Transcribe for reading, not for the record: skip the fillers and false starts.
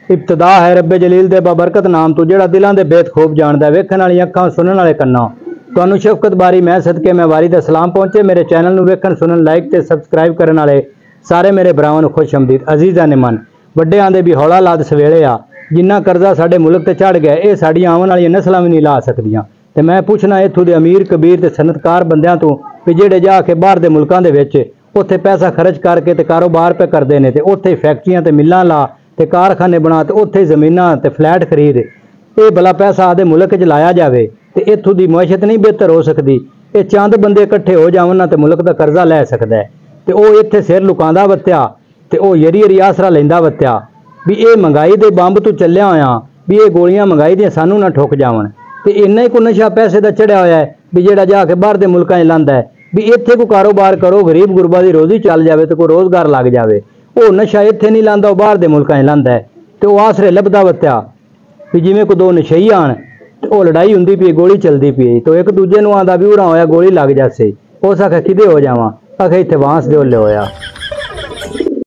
इब्तदा है रब्बे जलील दे बाबरकत नाम तो जेड़ा दिलों के बेत खूब जानता है, वेखण वाली अखां सुनने वाले कन्नां। तुहानूं शफकत बारी मैं सदके मैं वारी दा सलाम पहुंचे। मेरे चैनल नूं वेखण सुनन लाइक ते सबसक्राइब करने वाले सारे मेरे भरावां नूं खुश आमदीद। अजीज़ां ने मन वड्डे आंदे भी हौला लाद सवेले आ, जिन्ना करजा साडे मुल्क ते चढ़ गया ये साडियां आउण वालियां नस्लां भी नहीं ला सकदियां। ते मैं पुछना इत्थों दे अमीर कबीर ते सनतकार बंदियां तो भी जेड़े जाके बाहर दे मुल्कां दे विच उत्थे पैसा खर्च करके ते कारोबार पे करते हैं, तो उत्थे फैक्ट्रियां ते मिल्लां ला ते कारखाने बना ते उत्थे जमीनां ते फ्लैट खरीद, ये भला पैसा आदे मुल्क च लाया जाए तो इत्थों की मुआशत नहीं बेहतर हो सकती। ये चंद बंदे इकट्ठे हो जावन ना तो मुल्क का कर्जा लै सकता है, तो वह इत्थे सिर लुकांदा वत्या तो वह यरी यरी आसरा लेंदा वत्या भी ये महंगाई के बंब तो चलिया होया भी ये गोलियां महंगाई दियां सानू ना ठुक जावन। तो इन्ना ही को नशा पैसे का चढ़िया होया है भी जेड़ा जाके बाहर के मुल्कां च लांदा है भी इत्थे कोई कारोबार करो, गरीब गुरबा की रोजी चल जाए तो कोई रोज़गार लग जाए। वो नशा इत्थे नहीं लांदा, वो बाहर के मुल्कां च लांदा है, तो वह आसरे लभदा वत्या भी जिमें कोई दो नशई आन तो वह लड़ाई हुंदी पई, गोली चलती पई, तो एक दूजे नूं आंदा भी उरा होया गोली लग जासे, उस आखे किदे हो जावां, आखे इत्थे बांस दे ओले होया।